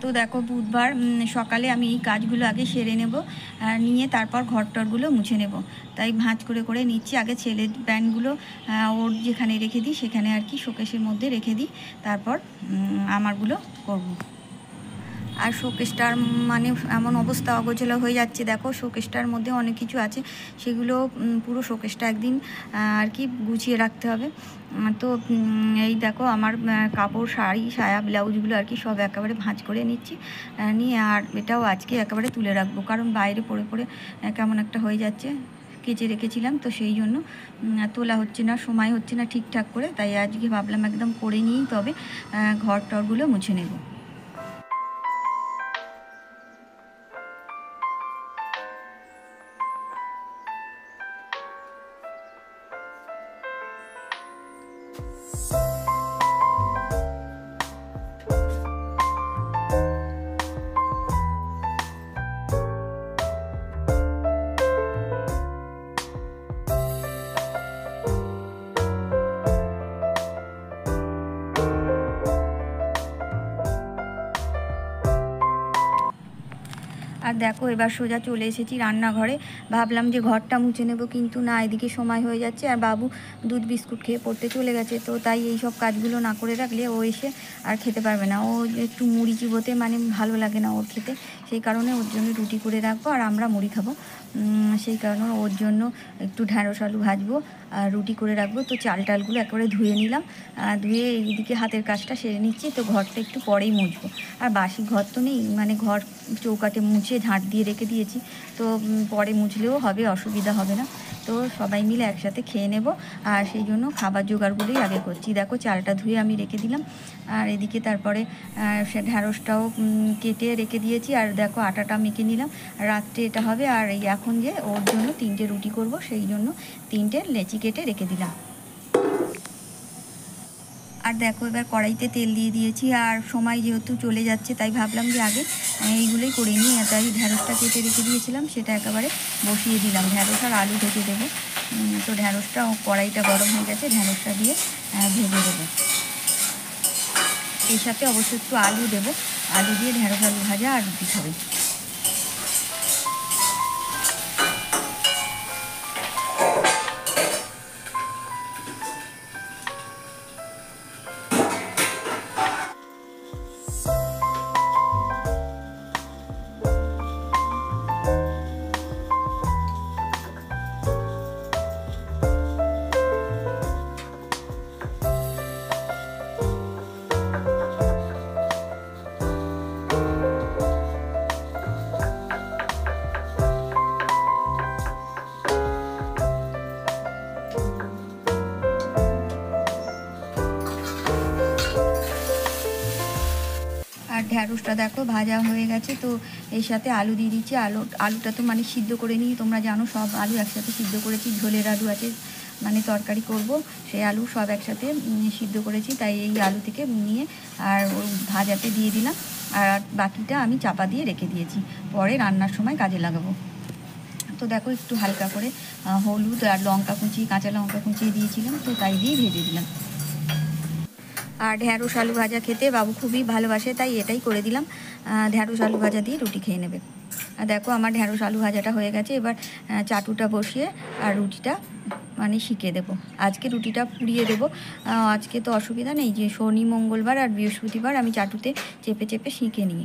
তো দেখো বুধবার সকালে আমি এই কাজগুলো আগে সেরে নেব, নিয়ে তারপর ঘরটরগুলো মুছে নেব। তাই ভাঁজ করে করে নিচ্ছি। আগে ছেলের প্যান্টগুলো ওর যেখানে রেখে দিই সেখানে আর কি শোকেসের মধ্যে রেখে দিই, তারপর আমারগুলো করব। আর শোকেসটার মানে এমন অবস্থা অগোছালো হয়ে যাচ্ছে। দেখো শোকেসটার মধ্যে অনেক কিছু আছে, সেগুলো পুরো শোকেসটা একদিন আর কি গুছিয়ে রাখতে হবে। তো এই দেখো আমার কাপড়, শাড়ি, সায়া, ব্লাউজগুলো আর কি সব একেবারে ভাঁজ করে নিচ্ছি, নিয়ে আর এটাও আজকে একেবারে তুলে রাখবো, কারণ বাইরে পড়ে পড়ে কেমন একটা হয়ে যাচ্ছে। কেচে রেখেছিলাম তো সেই জন্য তোলা হচ্ছে না, সময় হচ্ছে না ঠিকঠাক করে। তাই আজকে ভাবলাম একদম করে নিয়েই তবে ঘর টরগুলো মুছে নেব। আর দেখো এবার সোজা চলে এসেছি রান্নাঘরে। ভাবলাম যে ঘরটা মুছে নেব, কিন্তু না, এদিকে সময় হয়ে যাচ্ছে আর বাবু দুধ বিস্কুট খেয়ে পড়তে চলে গেছে। তো তাই এই সব কাজগুলো না করে রাখলে ও এসে আর খেতে পারবে না। ও একটু মুড়ি চিবোতে মানে ভালো লাগে না ওর খেতে, সেই কারণে ওর জন্য রুটি করে রাখবো আর আমরা মুড়ি খাবো। সেই কারণে ওর জন্য একটু ঢ্যাঁড়স আলু ভাজবো আর রুটি করে রাখবো। তো চাল টালগুলো একেবারে ধুয়ে নিলাম, ধুয়ে এইদিকে হাতের কাজটা সেরে নিচ্ছি। তো ঘরটা একটু পরেই মুছবো। আর বাসি ঘর তো নেই, মানে ঘর চৌকাটে মুছে ঝাঁট দিয়ে রেখে দিয়েছি, তো পরে মুছলেও হবে, অসুবিধা হবে না। তো সবাই মিলে একসাথে খেয়ে নেব, আর সেই জন্য খাবার জোগাড়গুলোই আগে করছি। দেখো চালটা ধুয়ে আমি রেখে দিলাম, আর এদিকে তারপরে সে ঢ্যাঁড়সটাও কেটে রেখে দিয়েছি। আর দেখো আটাটা মেখে নিলাম, রাত্রে এটা হবে। আর এই এখন যে ওর জন্য 3টে রুটি করব, সেই জন্য 3টে লেচি কেটে রেখে দিলাম। আর দেখো এবার কড়াইতে তেল দিয়ে দিয়েছি, আর সময় যেহেতু চলে যাচ্ছে তাই ভাবলাম যে আগে এইগুলোই করে নিই। তাই ঢ্যাঁড়সটা কেটে রেখে দিয়েছিলাম, সেটা একেবারে বসিয়ে দিলাম। ঢ্যাঁড়স আর আলু ভেজে দেবো। তো ঢ্যাঁড়সটা, কড়াইটা গরম হয়ে গেছে, ঢ্যাঁড়সটা দিয়ে ভেজে দেবো। এর সাথে অবশ্যই একটু আলু দেবো, আলু দিয়ে ঢ্যাঁড়স আলু ভাজা আর রুটি খাবে। আর ঢ্যাঁড়সটা দেখো ভাজা হয়ে গেছে। তো এর সাথে আলু দিয়ে দিচ্ছি। আলুটা তো মানে সিদ্ধ করে নিই, তোমরা জানো সব আলু একসাথে সিদ্ধ করেছি। ঝোলের আলু আছে, মানে তরকারি করব, সেই আলু সব একসাথে সিদ্ধ করেছি। তাই এই আলু থেকে নিয়ে আর ওই ভাজাতে দিয়ে দিলাম, আর বাকিটা আমি চাপা দিয়ে রেখে দিয়েছি, পরে রান্নার সময় কাজে লাগাবো। তো দেখো একটু হালকা করে হলুদ আর লঙ্কা কুচি, কাঁচা লঙ্কা কুচিয়ে দিয়েছিলাম, তো তাই দিয়ে ভেজে দিলাম। আর ঢ্যাঁড়স আলু ভাজা খেতে বাবু খুবই ভালোবাসে, তাই এটাই করে দিলাম। ঢ্যাঁড়স আলু ভাজা দিয়ে রুটি খেয়ে নেবে। আর দেখো আমার ঢ্যাঁড়স আলু ভাজাটা হয়ে গেছে। এবার চাটুটা বসিয়ে আর রুটিটা মানে শিখে দেবো। আজকে রুটিটা পুড়িয়ে দেবো, আজকে তো অসুবিধা নেই, যে শনি মঙ্গলবার আর বৃহস্পতিবার আমি চাটুতে চেপে চেপে শিখে নিই।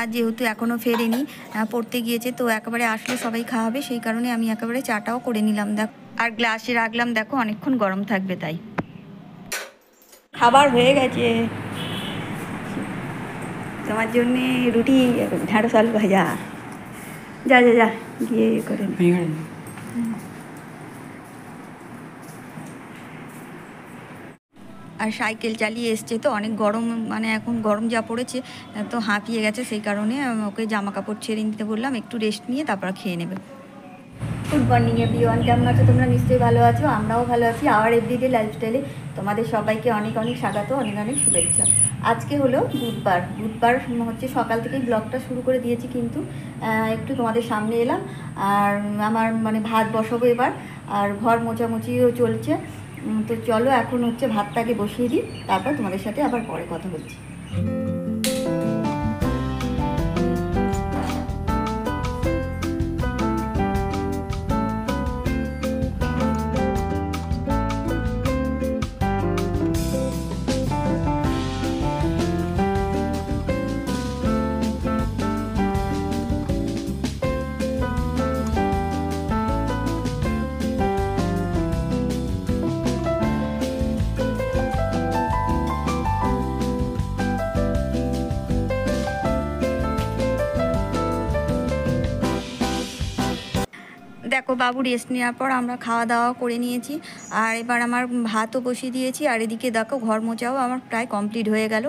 আর যেহেতু এখনও ফেরেনি, পড়তে গিয়েছে, তো একেবারে আসলে সবাই খাওয়াবে, সেই কারণে আমি একেবারে চাটাও করে নিলাম। দেখো আর গ্লাসে রাখলাম, দেখো অনেকক্ষণ গরম থাকবে তাই। খাবার হয়ে গেছে, তোমার জন্যে রুটি, ঢ্যাঁড়স আলু ভাজা। যা যা যা গিয়ে করে নে। আর সাইকেল চালিয়ে এসছে, তো অনেক গরম, মানে এখন গরম যা পড়েছে তো হাঁপিয়ে গেছে, সেই কারণে ওকে জামা কাপড় ছেড়ে নিতে বললাম, একটু রেস্ট নিয়ে তারপর খেয়ে নেবে। গুড মর্নিং এভরিওয়ান, কেমন আছো তোমরা? নিশ্চয়ই ভালো আছো, আমরাও ভালো আছি। আওয়ার এভরিডে লাইফস্টাইলে তোমাদের সবাইকে অনেক অনেক স্বাগত, অনেক অনেক শুভেচ্ছা। আজকে হলো বুধবার হচ্ছে সকাল থেকেই ব্লগটা শুরু করে দিয়েছি, কিন্তু একটু তোমাদের সামনে এলাম। আর আমার মানে ভাত বসাবো এবার, আর ঘর মোছামুছিও চলছে। তো চলো এখন হচ্ছে ভাতটাকে বসিয়ে দিই, তারপর তোমাদের সাথে আবার পরে কথা বলছি। দেখো, বাবু রেস্ট নেওয়ার পর আমরা খাওয়া দাওয়া করে নিয়েছি, আর এবার আমার ভাতও বসিয়ে দিয়েছি, আর এদিকে দেখো ঘর মোছাও আমার প্রায় কমপ্লিট হয়ে গেল।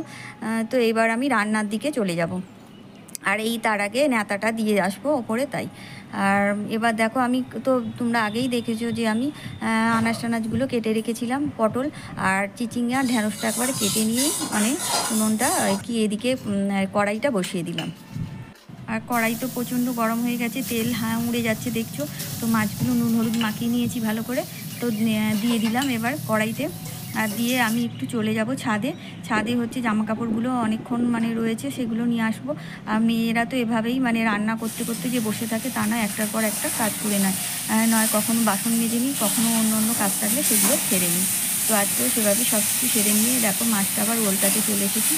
তো এবার আমি রান্নার দিকে চলে যাব, আর এই তার আগে ন্যাতাটা দিয়ে আসবো ওপরে, তাই। আর এবার দেখো, আমি তো তোমরা আগেই দেখেছো যে আমি আনাজ টানাজগুলো কেটে রেখেছিলাম, পটল আর চিচিঙ্গা ঢ্যাঁড়সটা একবারে কেটে নিয়ে মানে উনুনটা কি এদিকে কড়াইটা বসিয়ে দিলাম। আর কড়াই তো প্রচণ্ড গরম হয়ে গেছে, তেল উড়ে যাচ্ছে দেখছো। তো মাছগুলো নুন হলুদ মাখিয়ে নিয়েছি ভালো করে, তো দিয়ে দিলাম এবার কড়াইতে। আর দিয়ে আমি একটু চলে যাব ছাদে হচ্ছে জামা কাপড়গুলো অনেকক্ষণ মানে রয়েছে, সেগুলো নিয়ে আসবো। আর মেয়েরা তো এভাবেই মানে রান্না করতে করতে যে বসে থাকে তা নয়, একটার পর একটা কাজ করে নেয়, নয় কখনো বাসন মেজে নিই, কখনো অন্য অন্য কাজ থাকলে সেগুলো সেরে নিই। তো আজকেও সেভাবেই সব কিছু সেরে নিয়ে দেখো মাছটা আবার ওলটাতে চলে এসেছি।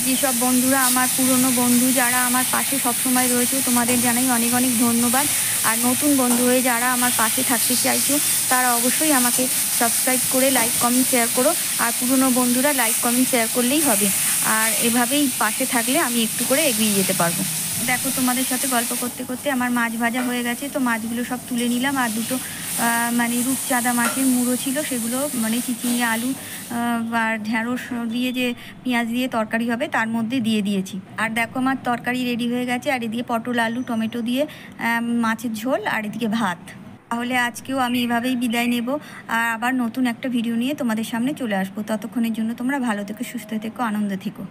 যেসব বন্ধুরা আমার পুরনো বন্ধু, যারা আমার পাশে সবসময় রয়েছে, তোমাদের জানাই অনেক অনেক ধন্যবাদ। আর নতুন বন্ধু হয়ে যারা আমার পাশে থাকতে চাইছো, তারা অবশ্যই আমাকে সাবস্ক্রাইব করে লাইক কমেন্ট শেয়ার করো। আর পুরনো বন্ধুরা লাইক কমেন্ট শেয়ার করলেই হবে, আর এভাবেই পাশে থাকলে আমি একটু করে এগিয়ে যেতে পারবো। দেখো, তোমাদের সাথে গল্প করতে করতে আমার মাছ ভাজা হয়ে গেছে, তো মাছগুলো সব তুলে নিলাম। আর দুটো মানে রূপচাঁদা মাছের মুড়ো ছিল, সেগুলো মানে চিচিঙে আলু আর ঢ্যাঁড়স দিয়ে যে পেঁয়াজ দিয়ে তরকারি হবে তার মধ্যে দিয়ে দিয়েছি। আর দেখো আমার তরকারি রেডি হয়ে গেছে, আর এদিকে পটল আলু টমেটো দিয়ে মাছের ঝোল, আর এদিকে ভাত। তাহলে আজকেও আমি এভাবেই বিদায় নেব, আর আবার নতুন একটা ভিডিও নিয়ে তোমাদের সামনে চলে আসবো। ততক্ষণের জন্য তোমরা ভালো থেকো, সুস্থ থেকো, আনন্দ থেকো।